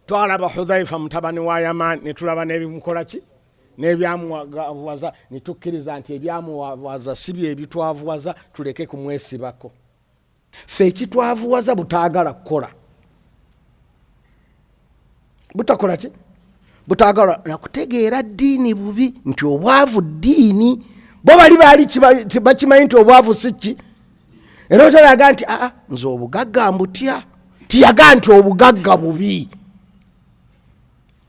twalaba Hudhaifa mutabani wa Yaman ne tulaba n'ebimukola ki n'ebyamuwaza ne tukkiriza nti ebyamuwaza si bye ebitwavuwaza tuleke kumwesibako. Ffe ekitwavuwaza butaagala kukola butakola ki butaagala nakutegeera ddiini bubi nti obwavu ddiini bo bali bakimanyi nti obwavu si ki era otolaga nti nze obugagga mbutya tiyaga nti obugagga bubi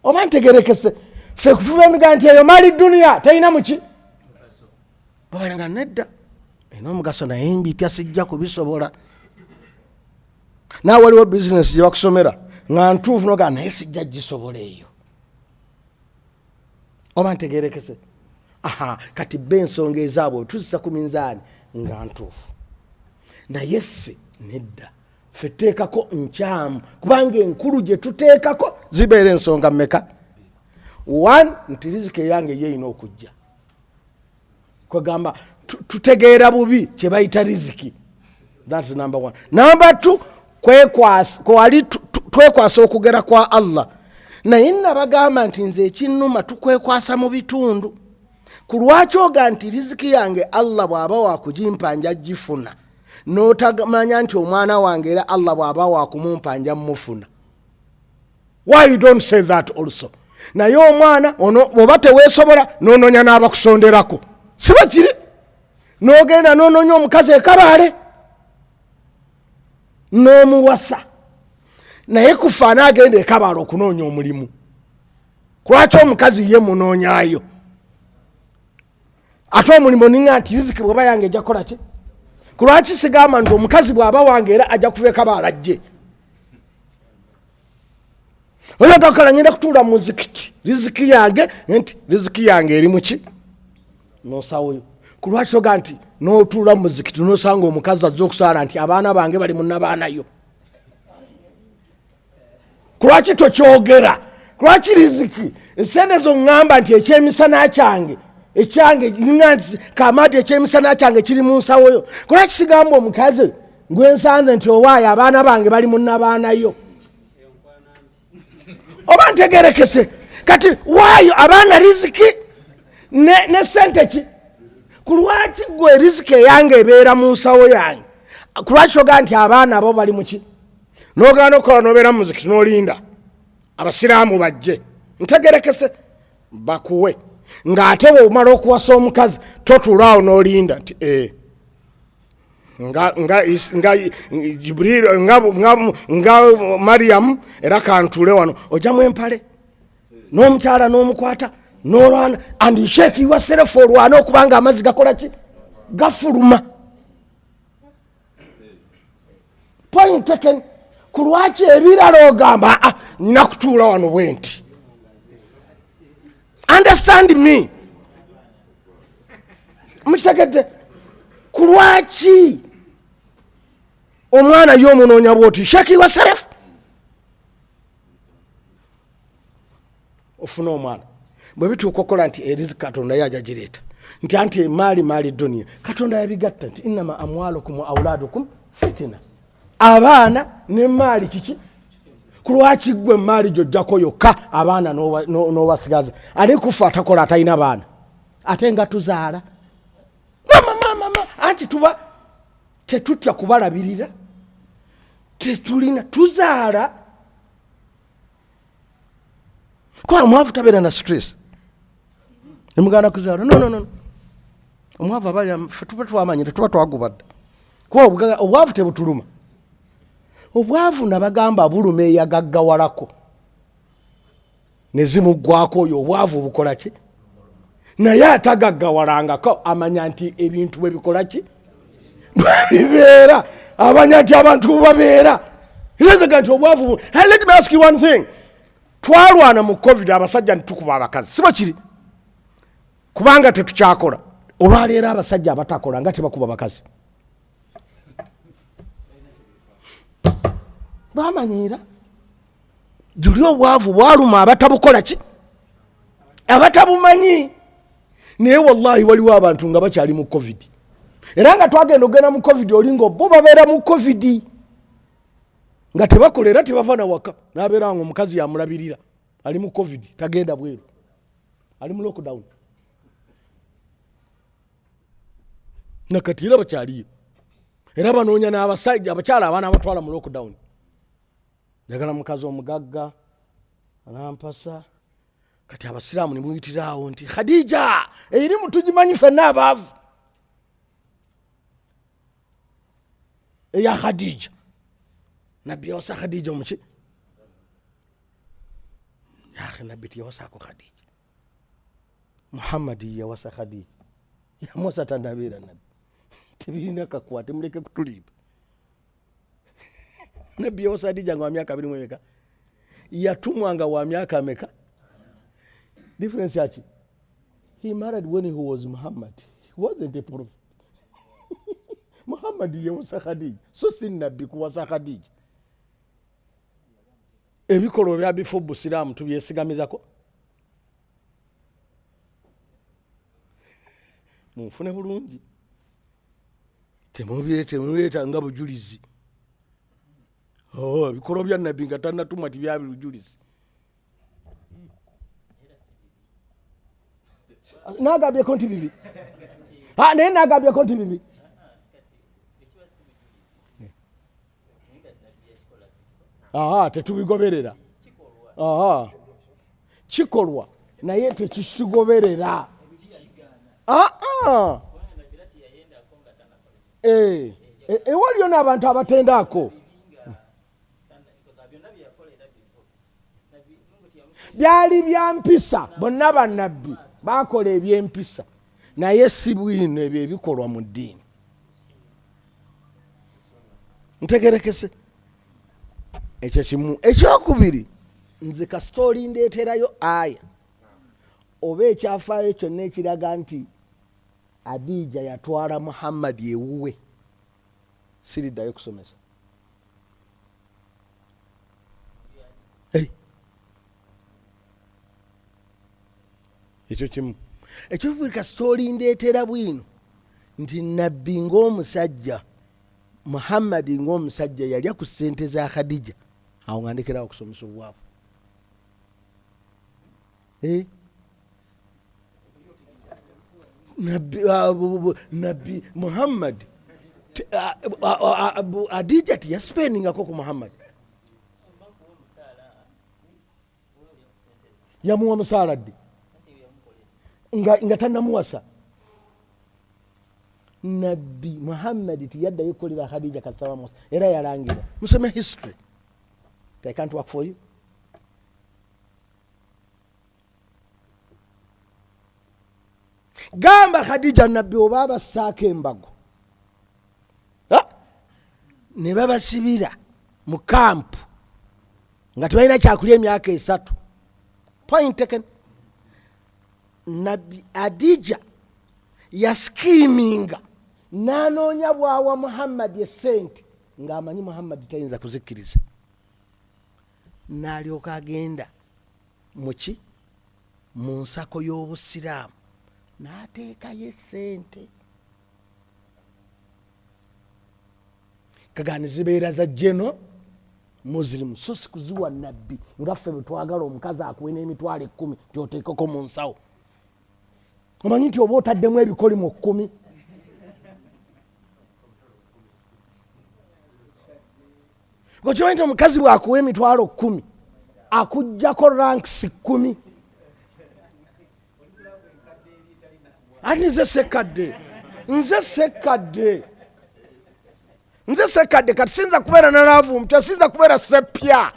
oba ntegerekese ffe kutuvenga nti eyo mali duniya terina muki babalanga nedda ena omugaso naye mbitya sijja kubisobola naawe waliwo bizinesi gye bakusomera nga ntuufu nogaa naye sijja gisobola eyo oba ntegerekese kati bba ensonga ezaabwe tuzisa ku minzaani nga ntuufu naye ffe nedda ffe teekako nkyamu kubanga enkulu gye tuteekako zibeera ensonga mmeka 1 nti riziki yange yeeyina okujja kwegamba tutegeera bubi kye bayita riziki. That's number 1. Number 2 twekwasa okugera kwa Allah naye nabagamba nti nze ekinnuma tukwekwasa mu bitundu ku lwaki oga nti riziki yange Allah bw'aba wakugimpanja gifuna n'otamanya nti omwana wange era Allah bw'aba wakumumpanja mufuna. Why you don't say that also? Naye omwana ono oba teweesobola n'ononya n'abakusonderako siba kiri n'ogenda n'ononya omukazi ekabaale n'omuwasa naye kufaana agenda ekabaale okunoonya omulimu. Kulwaki omukazi ye munoonyaayo ate omulimu ninga nti riziki bw'oba yange ejja kukola ki? Kulwaki sigamba nti omukazi bw'aba wange era ajja kuva ekabaale ajje olagakola ngenda kutuula mu muzikiti riziki yange nti riziki yange eri muki nosawoyo. Kulwaki toga nti n'otuula mu muzikiti n'osanga omukazi azze okusala nti abaana bange bali munnabaanayo. Kulwaki tokyogera? Kulwaki riziki esente zo ŋŋamba nti ekyemisana kyange ekyange nti kamaadi ekyemisana kyange kiri mu nsawoyo. Kulwaki sigamba omukazi ngwensanze nti owaayo abaana bange bali munnabaanayo oba ntegerekese kati waayo abaana riziki ne sente ki? Kulwaki gwe riziki eyange ebeera mu nsawo yange? Kulwaki oga nti abaana abo bali muki? N'ogaana okukola n'obeera mu muzikiti n'olinda abasiraamu bajje ntegerekese bakuwe ng'ate bw'omala okuwasa omukazi totuulaawo n'olinda nti nga Jibril nga Mariam era kantuule wano ojjamu empale n'omukyala n'omukwata n'olwana and shake yourself olwana okubanga amazzi gakola ki? Gafuluma. Point taken. Kulwaki ebirala ogamba nina kutuula wano bwenti? Understand me. Mukitegedde kulwaki omwana y'omunoonya bwoti shake yourself ofuna omwana bwe bituuka okukola nti eriziki Katonda yajja gireeta nti anti maali dunia Katonda yabigatta nti innama amwalukum wa auladukum fitina. Abaana ne maali kiki? Kulwaki gwe maali gyojjako yokka abaana n'obasigaza ani kufa atakola atalina baana ate nga tuzaala mama anti tuba tetutya kubalabirira tetulina tuzaala kwa omwavu tabeera na stress nemuganda kuzaala no omwavu abali tuba twamanyire tuba twagubadde kuba obwavu tebutuluma. Obwavu nabagamba buluma eyagaggawalako ne zimuggwako oyo obwavu bukola ki? Naye atagaggawalangako amanya nti ebintu bwe bikola ki? Bibeera amanya nti abantu babeera irazaga nti obwavu. Let me ask you one thing. Twalwana mu COVID abasajja nitukuba abakazi siba kiri kubanga tetukyakola olwaleero abasajja abatakola nga tebakuba bakazi bamanyira juli obwavu bwaluma abatabukola ki? Abatabumanyi. Naye wallahi waliwo abantu nga bakyali mu COVID era nga twagenda ogenda mu COVID olinga bo babeera mu COVID nga tebakolera tebavana waka nabeera nga omukazi yamulabirira ali mu covid tagenda bweru ali mu lockdown nakati era bakyaliyo era banoonya n'abasajja abakyala abaana abatwala mu lockdown njagala mukazi omugagga anampasa kati abasiraamu ne muyitirawo nti Khadija erimu tugimanyi ffenna abaavu eya Khadija nabbi yawasa Khadija omuki yaakhe nabbi tiyawasaako Khadija Muhammadi yawasa Khadija yamuwasa tandabeera nabbi tebirina kakwate muleke kutuliiba nabbi yawasa Khadija nga wa myaka 20 yatumwanga wa myaka meka difference yachi he married when he was Muhammad he wasn't a prophet Muhammad yawasa Khadija so si nabbi kuwasa Khadija ebikolo bya bifo busiramu tubyesigamizaako mufune bulungi temuleeta nga bujulizi ebikolo bya nabbi nga tannatumwa tibyabi bujulizi nagabyeko nti bibi naye nagabyeko nti bibi tetubigoberera kikolwa naye tekitugoberera ewaliyo n'abantu abatendaako byali byampisa bonna bannabbi bakola ebyempisa naye si bwino ebyo ebikolwa mu ddiini ntegerekese ekyo kimu ekyokubiri nze kasitooli ndeeterayo aya oba ekyafaayo kyonna ekiraga nti Adija yatwala Muhammad ewuwe siriddayo kusomesa ekyo kimu ekyokubiri kasitooli ndeetera bwino nti nabbi ng'omusajja Muhammad ng'omusajja yalya ku ssente za Khadija awo nga ndekerawo okusomesa obwavu nabbi Muhammad Adija tiyasipendingako ku Muhammad yamuwa musaala ddi nga tannamuwasa nabbi Muhammad tiyaddayo kukolera Khadija kasitaba Musa era yalangira musome history I can't work for you gamba Khadija nabbi oba abassaako embago ne babasibira mu kampu nga tebalina kyakulya emyaka 3 point taken nabbi Adija yaskiminga nanoonya bwawa Muhammad esente ng'amanyi Muhammad tayinza kuzikkiriza n'alyoka agenda muki mu nsako y'obusiraamu n'ateekayo esente kagani zibeera za jeno muslim so si kuziwa nabbi nga ffe bwe twagala omukazi akuwe n'emitwalo 10 tyoteekeko mu nsawo omanyi nti oba otaddemu ebikoli mu 10 gokimanyi nti omukazi bwakuwa emitwalo 10 akuggyako ranks 10 ati nze sekkadde kati sinza kubeera nalaavu mpya sinza kubeera seppya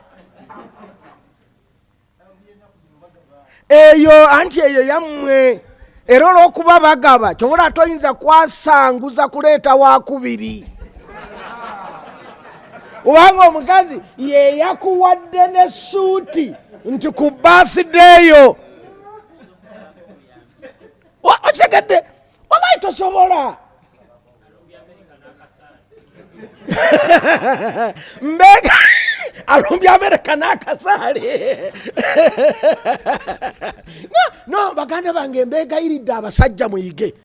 eyo anti eyo yammwe era olw'okuba bagaba kyobola toyinza kwasanguza kuleeta wakubiri obanga omukazi ye yakuwadde ne suuti nti ku birthday yo okitegedde obayi tosobola mbega alumbya Amerika n'akasaale no baganda bange mbegayiridde abasajja muyige